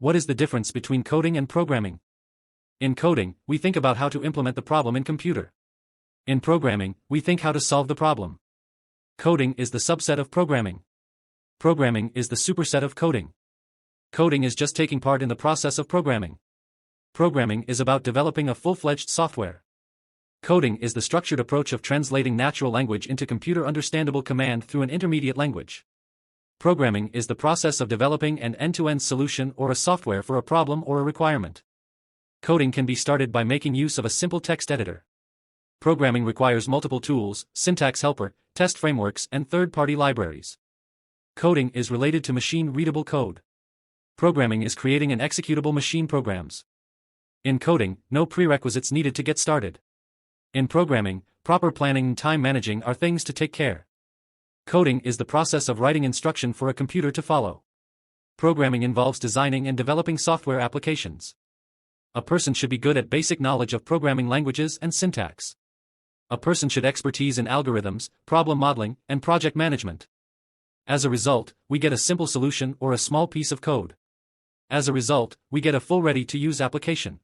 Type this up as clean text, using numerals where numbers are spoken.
What is the difference between coding and programming? In coding, we think about how to implement the problem in computer. In programming, we think how to solve the problem. Coding is the subset of programming. Programming is the superset of coding. Coding is just taking part in the process of programming. Programming is about developing a full-fledged software. Coding is the structured approach of translating natural language into computer-understandable command through an intermediate language. Programming is the process of developing an end-to-end solution or a software for a problem or a requirement. Coding can be started by making use of a simple text editor. Programming requires multiple tools, syntax helper, test frameworks, and third-party libraries. Coding is related to machine-readable code. Programming is creating an executable machine programs. In coding, no prerequisites needed to get started. In programming, proper planning and time managing are things to take care. Coding is the process of writing instruction for a computer to follow. Programming involves designing and developing software applications. A person should be good at basic knowledge of programming languages and syntax. A person should expertise in algorithms, problem modeling, and project management. As a result, we get a simple solution or a small piece of code. As a result, we get a full ready-to-use application.